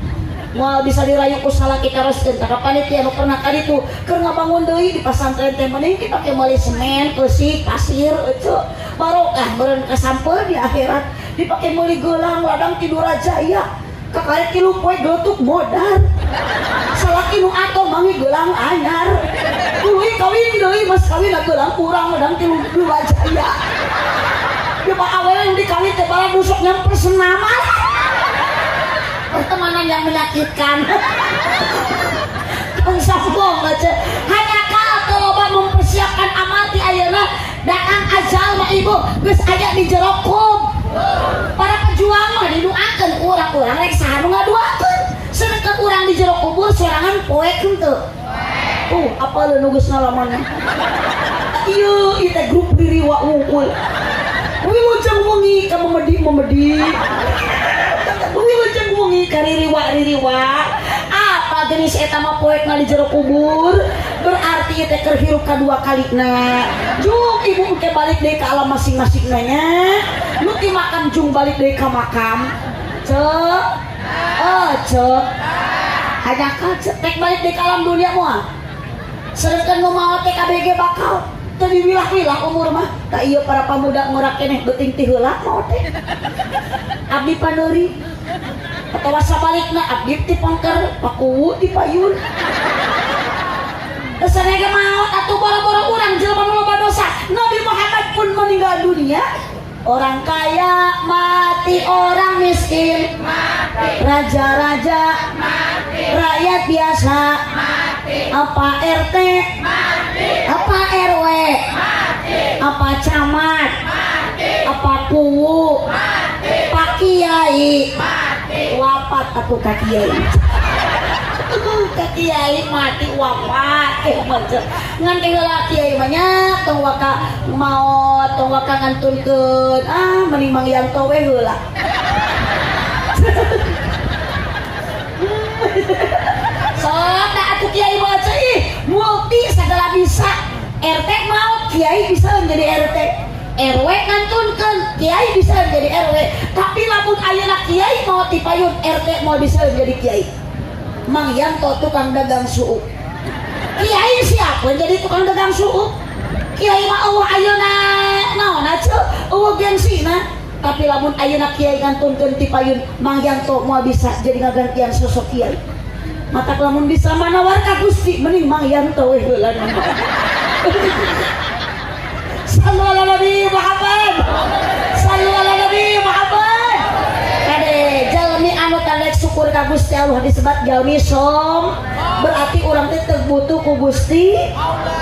Moal bisa dirayu ku salaki karoskeun ka panitia nu pernah ka ditu keur ngabangun deui di pasantren teh mending dipake meuli semen, keusik, pasir, ece. Barokah meureun kasampeun di akhirat dipake meuli gelang ladang ti Durajaya. Kakarek kilu poe geutuk modal. Salaki nu ato mangi gelang anyar. Tuluy kawin deui mas kawin gelang kurang ladang ti Durajaya. Dia pak awalnya yang dikawin teh bala busuk nyamper senaman. Pertemanan yang menyakitkan. Sombong aja. Hanya kau loba mempersiapkan amal ti ayeuna datang ajal mah ibu geus aya di jero kub. Para pejuang mah didoakeun urang-urang rek saha nu ngadoakeun. Sedangkan urang di jero kubur sorangan poek henteu. Apaleun nu geus ngalamanna. Ieu ieu teh grup ririwa wungkul. Wilujeng wengi ka memedi. Wilujeng wengi ka ririwa. Apa jenis eta mah poek di jero kubur? Berarti ieu teh keur hirup kadua kalina. Jung ibu engke balik deui ka alam masing-masingna nya. Nu ti makam jung balik deui ka makam. Cek. Cek. Hanya ka cek tek balik deui ka alam dunia moal. Sedangkan nu maot teh KBG bakal teu diwilah-wilah umur mah. Da ieu para pamuda ngurak keneh beuting ti heula maot teh. Abdi paneuri. Atawa sabalikna abdi ti pangker pakuwu ti payun. Sanega maot atuh boro-boro urang jelema nu loba dosa. Nabi Muhammad pun meninggal dunia. Orang kaya mati, orang miskin mati, raja-raja mati, rakyat biasa mati, apa RT mati, apa RW mati, apa camat mati, apa kuwu mati, pak kiai mati, wafat atuh ka kiai. Kiai mati wafat ngan ke heula kiai mah nya tong waka maot tong waka ngantunkeun mending mangyanto we heula. Sok da atuh kiai mah ih multi segala bisa. RT maot kiai bisa menjadi RT. RW ngantunkeun kiai bisa menjadi RW. Tapi lamun ayeuna kiai maot dipayun RT mau bisa menjadi kiai. Mang Yanto tukang dagang suuk. Kiai siapa jadi tukang dagang suuk? Kiai mah eueuh ayeuna naon atuh? Eueuh gengsina. Tapi lamun ayeuna kiai ngantunkeun ti payun, Mang Yanto moal bisa jadi ngagantian sosok kiai. Mata lamun bisa manawar ka Gusti mending Mang Yanto we heula. Sallu ala Nabi Muhammad. Sallu ala Nabi Muhammad. Kade jalmi anu tandek syukur ka Gusti Allah disebut jalmi som. Berarti orang teh terbutuh ku Gusti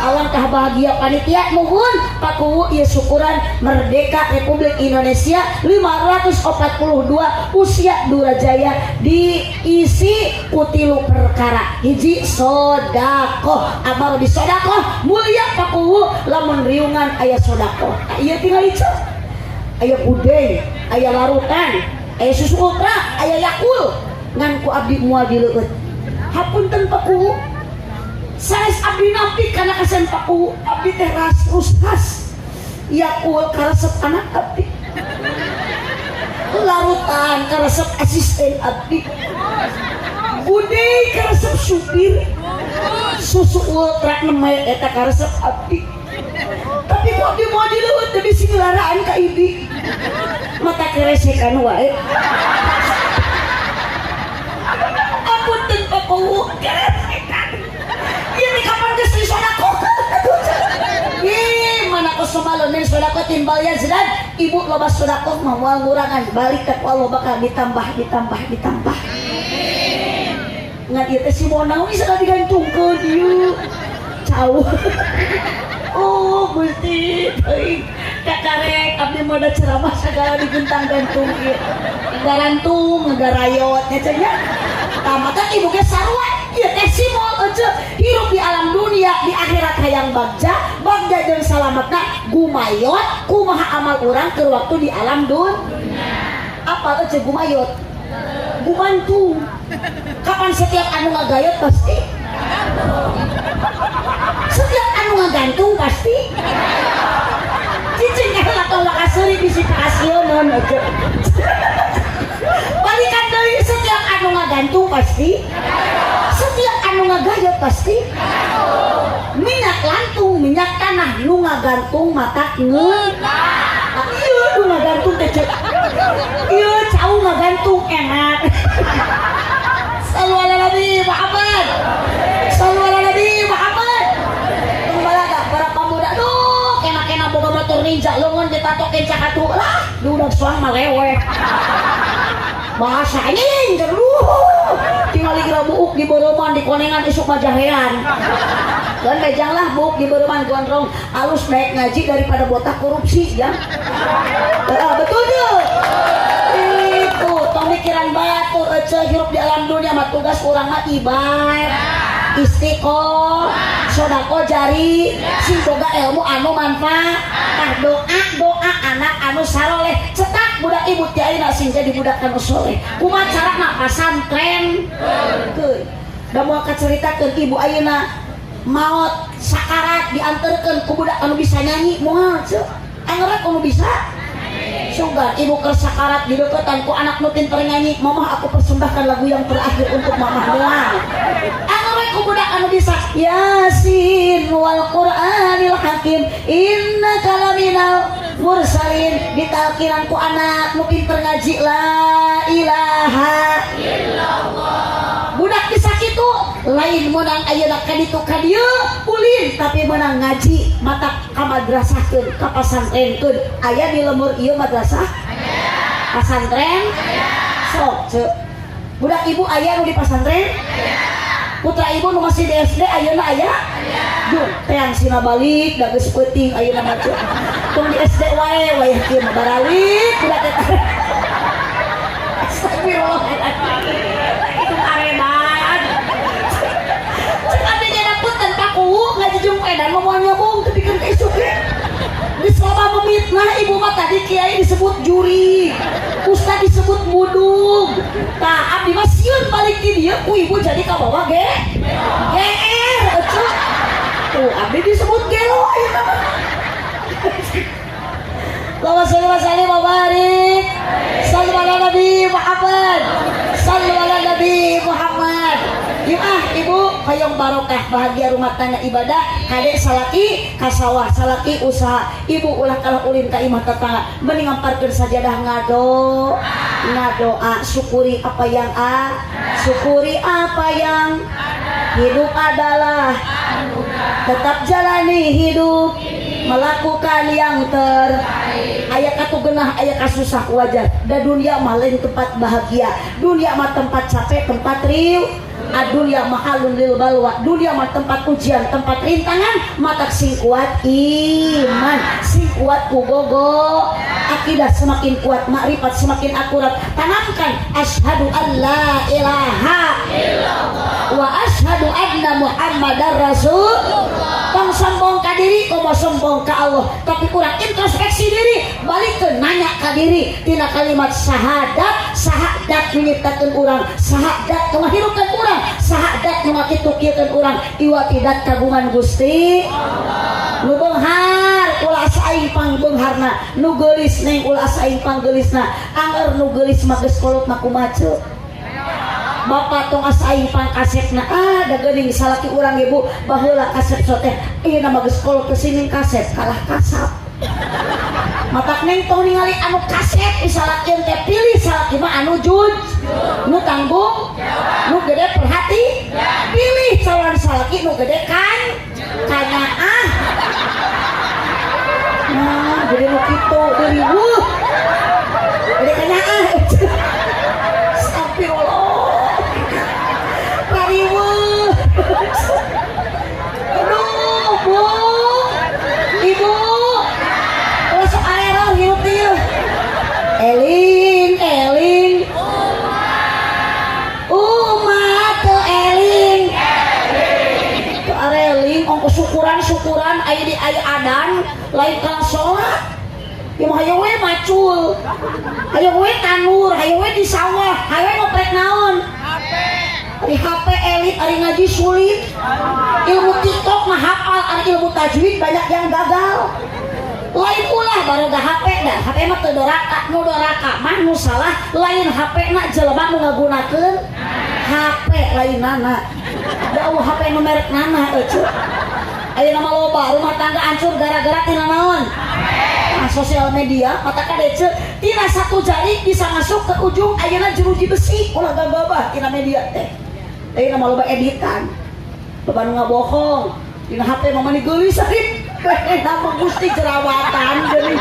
alangkah bahagia panitia nuhun pakuwu ieu syukuran Merdeka Republik Indonesia 542 usia Durajaya diisi ku 3 perkara. Hiji sedekah, amal di sedekah mulia pakuwu lamun riungan aya sedekah. Ieu tinggal ieu. Aya budeng, aya larutan, aya susu ultra, aya Yakul ngan ku abdi moal dileueut. Hapunten pakuwu sanes abdi nampi kana kasen pakuwu abdi teh ruskas Yakul karesep anak abdi, larutan karesep asisten abdi, budeng karesep supir, susu ultra nemai eta karesep abdi. Tapi kok di mau dileuweut teh bisi ngelaraan ka ibi mata keresekan wae. Apunten pakuwu keresekan ini kapan geus disodakokeun ih mana ko somaloneun sedekah timbal ya zedan ibu loba sedekah mah moal ngurangan balik ka Allah bakal ditambah ngan ieu teh si monawi sakali digantungkeun ieu cau. Oh Gusti kakarek abdi moda ceramah segala dibentang gantung ieu garantung ngarayot nya cenah tamatan ibu ge sarua ieu teh simol ece hirup di alam dunia di akhirat hayang bagja jeung salametna gumayot kumaha amal urang keur waktu di alam dunia apa ece gumayot gumantung kapan setiap anu ngagayot pasti setiap anu ngagantung pasti cicing elah tong makasuri bisi pakasionon aja balikan deui setiap anu ngagantung pasti setiap anu ngagayot pasti minyak lantung minyak tanah nu ngagantung matak ngeun ieu nu ngagantung teh ieu cau ngagantung enak sallu ala nabi Muhammad sallu ala nabi Muhammad balaga para pemuda duh kena boga motor ninja leungeun ditatokeun cakatu lah dudak soang maleweh bahasa anjing geruh tinggal kira buuk di boroman di konengan isuk majahean dan bejang lah buuk di boroman gondrong alus naik ngaji daripada botak korupsi ya betul tuh itu pemikiran batu ece hirup di alam dunia mah tugas urang mah ibadah istiqomah sodako jari sing boga ilmu anu manfaat doa anak anu saleh cetak budak ibu ti ayeuna sing jadi budak anu saleh kumaha carana pasantren teuy da moal kacaritakeun ibu ayeuna maot sakarat dianterkeun ku budak anu bisa nyanyi moal ceu angeureup anu bisa sugan ibu keur sakarat di deketan ku anak nu pinter nyanyi mamah aku persembahkan lagu yang terakhir untuk mamah doang angeureup ku budak anu bisa Yasin wal Qur'anil Hakim innaka laminal mursalin ditalkiran ku anak nu pinter ngaji la ilaha illallah budak bisa kitu lain menang ayeuna ka ditu ka dieu ulin tapi menang ngaji mata ka madrasahkeun ka pasantrenkeun aya di lemur ieu madrasah aya pasantren aya sok ceu budak ibu aya nu di pasantren aya putra ibu nu masih di SD ayeuna aya duh teang sina balik da geus peuting ayeuna mah ceu tong di SD wae wayah kieu mah baralik budak teh astagfirullahaladzim itu arenan cek abdi nyadaput dan kaku ngaji jeung edan momoal nyobong tapi kan keisuk di selama memitnah ibu mah tadi kiai disebut juri ustad disebut mudung tah abdi mah sieun balik di dieu ku ibu jadi kabawa GR ece tuh abdi disebut gelo ayeuna mah Allahumma sholli wa sallim wa barik sallu ala nabi Muhammad sallu ala nabi Muhammad yuk ibu hayong barokah bahagia rumah tangga ibadah kadek salaki kasawah salaki usaha ibu ulah kalah ulin ka imah tetangga mending ngamparkeun sajadah ngadoa syukuri apa yang syukuri apa yang hidup adalah tetap jalani hidup melakukan yang terbaik aya katugenah aya kasusah wajar da dunia mah lain tempat bahagia dunia mah tempat capek tempat riuh dunia mahalun lil balwa dunia mah tempat ujian tempat rintangan matak sing kuat iman sing kuat kugogo akidah semakin kuat makrifat semakin akurat tanamkan asyhadu an la ilaha illallah wa asyhadu anna muhammadar rasulullah tong sombong ka diri komo sombong ka Allah tapi kurang introspeksi diri balik ke nanya ka diri tina kalimat sahadat menyiptakeun urang sahadat ngahirupkeun urang sahadat ngakitukeun urang iwa tidak kagungan Gusti Allah nu beunghar ulah saing pangbeungharna nu geulis neng ulah saing panggeulisna anger nu geulis mah geus kolot mah kumaha ceu bapak tong asaing pangkasepna da geuning salaki urang ibu baheula kasep teh nama geus kolot teu sinin kasep kalah kasap matak neng tong ningali anu kasep isalakeun teh pilih salaki mah anu jujur nu tanggung nu gede perhati pilih calon salaki nu gede kan kanyaah nah gede nu kitu deui gede kanyaah astagfirullah aduh aya adan lain kana salat. Ya mah hayo we macul. Hayo we tanur, hayo we di sawah, hayo we ngoprek naon? Ari HP elit, ari ngaji sulit. Ilmu TikTok mah hafal, ari ilmu tajwid banyak yang gagal. Lain ulah baruga HP dah. HP mah teu doraka, nu doraka mah nu salah lain HP na jelema nu ngagunakeun HP lainana. Da HP nu merek nana eueuh. Aya nama loba rumah tangga hancur gara-gara tina naon? Sosial media mata kadece tina satu jari bisa masuk ke ujung ayeuna jeruji besi ulah gagabah tina media teh. Aya nama loba editan. Loba nu ngabohong. Tina HP mah mani geulis sarip. Nama Gusti jerawatan geuning.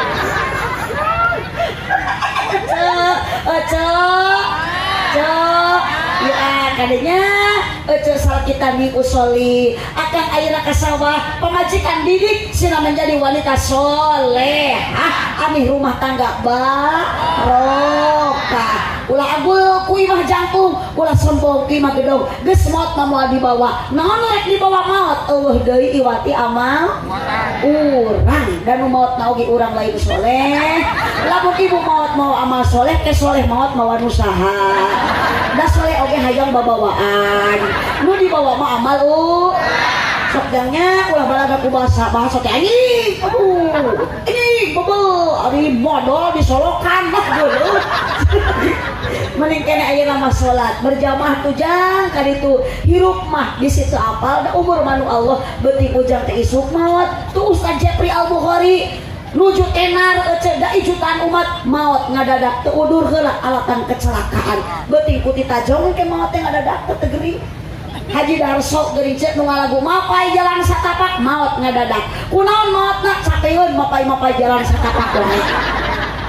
Ya kadenya sal kita di usoli akan ayeuna ka sawah pemajikan didik sina menjadi wanita solehah ami rumah tangga barokah ulah agul ku imah jangkung ulah sombong ku imah gedong geus maot mah moal dibawa naon rek dibawa maot eueuh deui iwati amal urang dan nu maot na oge urang lain soleh lamun ibu maot mau amal soleh ke soleh maot mawan usaha da soleh oge hayang babawaan nu dibawa mah amal sok jangnya ulah balaga ku bahasa teh anjing aduh ini bebel ari modal disolokan mah geuleuh mending kene ayeuna mah salat berjamaah tujang kaditu hirup mah di situ apal da umur manu Allah beuting ujang teh isuk maot tu Ustaz Jepri Al-Bukhari nuju tenar da ijutan umat maot ngadadak teu udur heula alatan kecelakaan beuting putih tajong ke maot teh ngadadak teu geuring Haji Darso geuring ceuk nu ngalagu mapai jalan satapak maot ngadadak kunaon maotna sateun mapai jalan satapak wae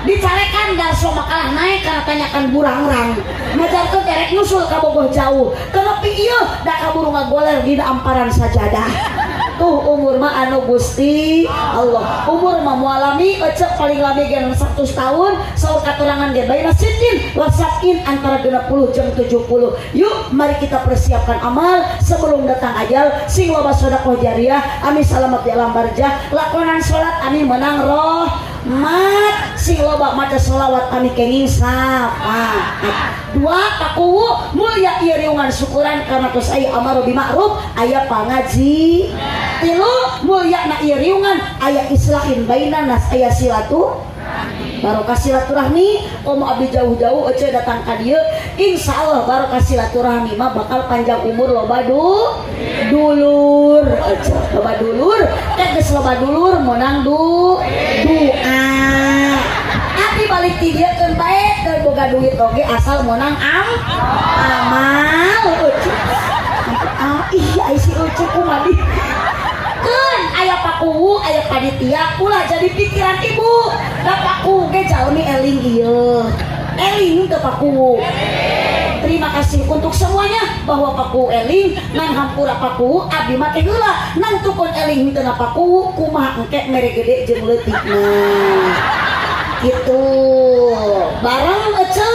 dicarekan Darso makalah naik karena tanyakan burangrang ngajarkeun terek nyusul ka bogoh jauh tenepi ieu da kaburu ngagoler dina amparan sajadah tuh umur mah anu Gusti Allah umur mah mualami ecek paling lami gen 100 tahun saur katurangan dia baina sitin wasapin antara 60 jeung 70 yuk mari kita persiapkan amal sebelum datang ajal sing loba sedekah jariah ami salamet di alam barzah lakonan salat ami menang mat sing loba maca selawat kami kenging sapa dua pakuwu mulia ieu riungan syukuran karena tos aya amaro bima'ruf aya pangaji tilu mulia na ieu riungan aya islahin bainan nas aya silatu barokah silaturahmi komo abdi jauh-jauh ece datang ka dieu insyaallah barokah silaturahmi mah bakal panjang umur loba dulur ece loba dulur geus loba dulur meunang doa tapi balik ti dieu keun bae teu boga duit oge asal meunang amal ece ih ai si ece kumaha keun aya pakuwu aya panitia ulah jadi pikiran ibu da pakuwu ge jalmi eling ieu eling teu pakuwu terima kasih untuk semuanya bahwa pakuwu eling ngan hampura pakuwu abdi mah teh heula nang tukun eling teu na pakuwu kumaha engke mere gede jeung leutikna gitu bareng ece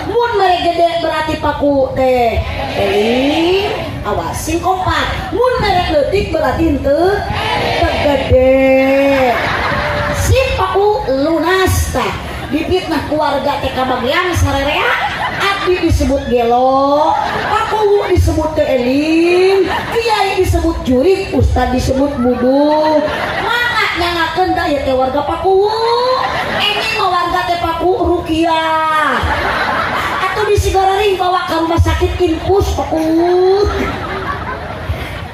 mun mere gede berarti pakuwu teh eling awas sing kompak mun mere leutik berarti henteu tegede si paku lunas tah dipitnah keluarga teh kabagean sarerea abdi disebut gelo paku disebut teu eling kiai disebut jurik ustad disebut buduk mangga nyangakeun da ieu teh warga paku ini mah warga teh paku rukiah atuh disigararing bawa ka rumah sakit infus paku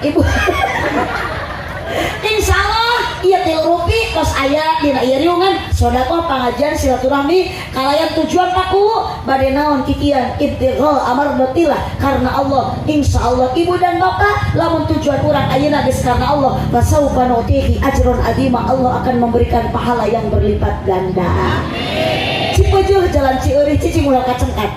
ibu insyaallah ieu teh rupi kos aya dina ieu riungan sedekah pangajian silaturahmi kalayan tujuan paku bade naon kikian ibtighal amardatillah karena Allah insyaallah ibu dan bapak lamun tujuan urang ayeuna geus karena Allah fasaufa nu'tihi ajron azima Allah akan memberikan pahala yang berlipat ganda Cipeujeuh jalan Cieurik cicing ulah kacengkat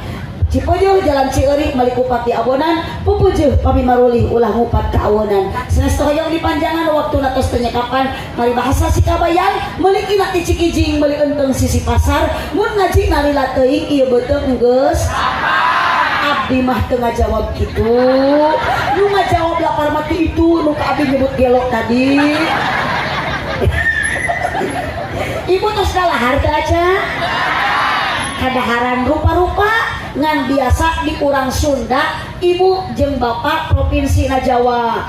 Cipeujeuh jalan Cieurik Malikupati Abonan pupujeuh pami maruli ulah ngupat ka awonan sanes hoyong dipanjangan waktuna tos teu nyekapan mari bahasa sikabayan meuli kina ti cikijing meuli enteung sisi pasar mun ngaji nalila teuing ieu beuteung geus abdi mah teu ngajawab kitu nu ngajawab lapar mati itu nu ka abdi nyebut gelok tadi Ibu terus kalahar teh aja kadaharan rupa-rupa ngan biasa di urang Sunda ibu jeung bapak provinsi na Jawa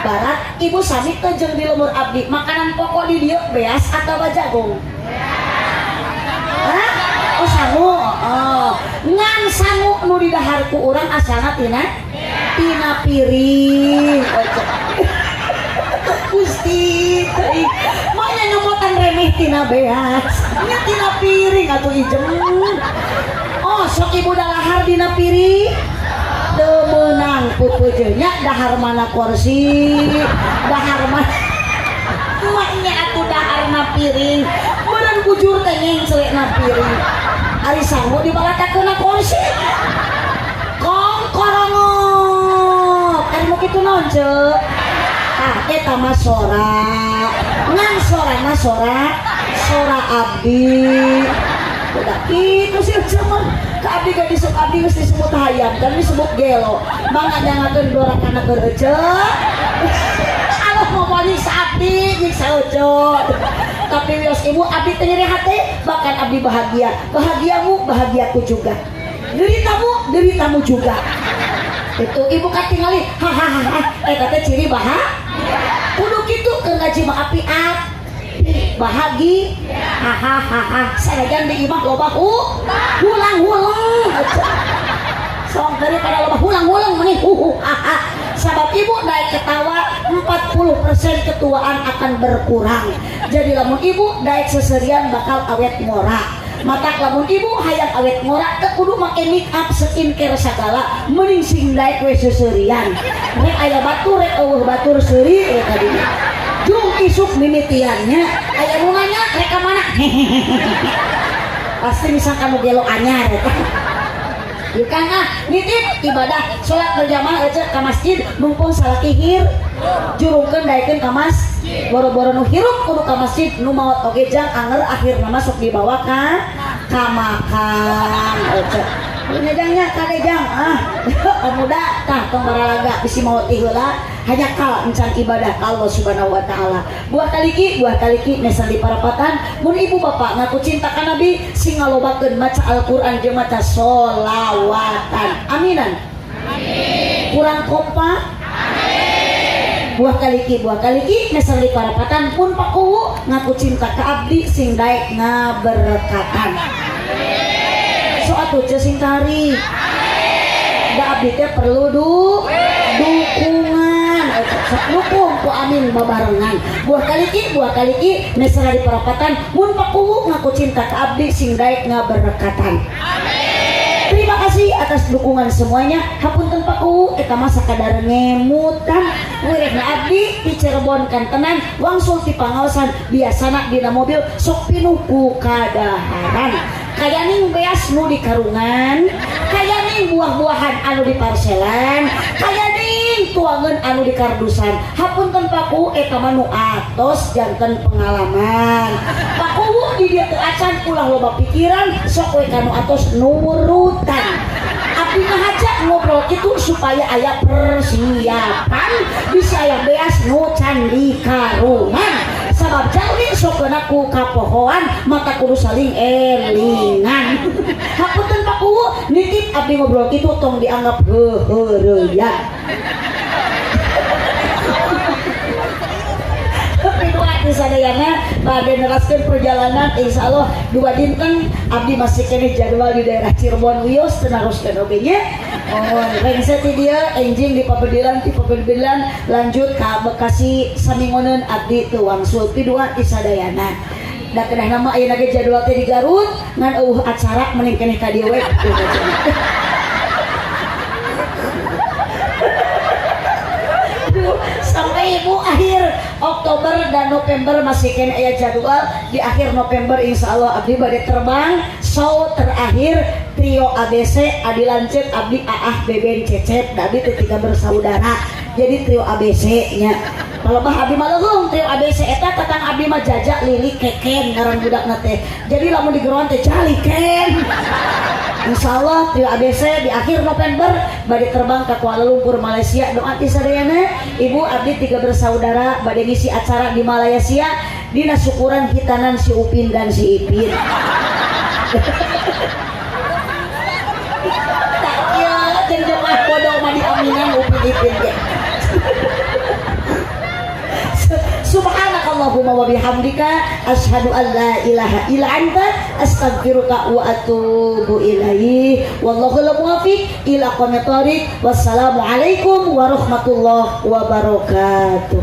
Barat ibu sami teh jeung di lembur abdi makanan pokok di dieu beas atau jagung? Hah? Oh sangu. Oh. Ngan sangu nu di daharku urang asalna tina piring. Gusti teuing makanya nyomotan remeh tina beas nya tina piring atuh ijem. Oh sok ibu dalahar dina piring teu meunang pupujeun nya dahar mana kursi dahar mana maknya atuh daharna piring beureun bujur teh ngengselena piring ari sangu dibalatakeunna kursi kongkorongok ari mau kitu naon ceuk. Ah, eta mah sora. Ngan sorana sora abdi. Udah kitu sih cuman ka abdi gak disebut abdi geus disebut hayam dan disebut gelo. Mangga nyangakeun dorakana keur eceuk. Allah mau nyiksa abdi, nyiksa eceuk. Tapi wios ibu abdi teh nyeri hati, bahkan abdi bahagia. Bahagiamu bahagiaku juga. Deritamu juga. Itu ibu katingali hahaha eta teh ciri bahagia. Kudu kitu keur ngaji mah api-api bahagi hahaha sanajan di imah loba hulang-hulang sok daripada loba hulang-hulang meni haha sabab ibu daek ketawa 40% ketuaan akan berkurang jadi lamun ibu daek seserian bakal awet ngora mata lamun ibu hayang awet ngora teu kudu make make up skincare sagala mending sing daek we seserian rek aya batur rek eueuh batur seuri tadi jung isuk mimitiannya aya nu nanya rek ka mana pasti bisa kamu gelo anyar yuk kan nitip ibadah sholat berjamaah aja ke masjid mumpung salat ihir jurungkeun daekeun ka masjid boro-boro nu hirup kudu ka masjid nu maot oge jang anger akhirna masuk dibawa ka makan aja nyajangnya kadejang pemuda tah tong baralaga bisi maot iheula hanya kal encan ibadah ka Allah Subhanahu wa taala. Buah kaliki nesan di parapatan mun ibu bapak ngaku cinta ka Nabi sing ngalobakeun maca Al-Qur'an jeung maca sholawatan. Aminan. Amin. Kurang kompak? Amin. Buah kaliki nesan di parapatan pun pakuwu ngaku cinta ka abdi sing daek ngaberkatan. Amin. So atuh teu sing tari. Amin. Da abdi teh perlu dukungan. Dukung ku amin babarengan buah kaliki mesra di perapatan mun pakuwu ngaku cinta ka abdi sing daek ngaberkatan. Amin. Terima kasih atas dukungan semuanya. Hapunten pakuwu eta mah sakadar ngemutan wirehna abdi di Cirebon Kantenan wangsul ti pangaosan biasana dina mobil sok pinuku kadaharan kaya ning beas nu di karungan kaya ning buah-buahan anu di parselan kaya ning tuangan anu di kardusan. Hapunten paku eta mah nu atos janten pengalaman paku di dieu teu acan ulah loba pikiran sok we kanu atos nurutan abdi ngahaja ngobrol itu supaya aya persiapan bisa aya beas nu can di karungan sabab jalmi sokeuna ku kapohoan mata kudu saling elingan. Hapunten paku nitip abdi ngobrol kitu tong dianggap heureuyan. Di sadayana pada neraskeun perjalanan insyaallah 2 dinten abdi masih kene jadwal di daerah Cirebon wios teruskeun oge nya. Oh, rengse ti dieu enjing di Pabedilan lanjut ka Bekasi samingoneun abdi teu wangsul pidua di sadayana. Da kedah nama ayeuna ge jadwal teh di Garut ngan eueuh acara mending keneh ka dieu we. Sampai ibu akhir Oktober dan November masih kena aya jadwal di akhir November insyaallah abdi bade terbang show terakhir trio ABC Adi Lancet abdi Aah Beben Cecep abdi tiga bersaudara jadi trio ABC nya kalau mah abdi mah leung trio ABC eta tatang abdi mah Jajak Lili Keken ngaran budakna teh jadi lamun digeroan teh Jaliken. Insyaallah trio ABC di akhir November bade terbang ke Kuala Lumpur Malaysia. Doa ti sadayana ibu abdi tiga bersaudara bade ngisi acara di Malaysia dina syukuran hitanan si Upin dan si Ipin. Tak ya jeung jemaah bodoh mah diaminan Upin Ipin ge. Subhanakallahumma wa bihamdika asyhadu an la ilaha illa anta astaghfiruka wa atubu ilaik. Wallahu muwaffiq ila aqwamit thoriq. Wassalamu alaikum warahmatullahi wabarakatuh.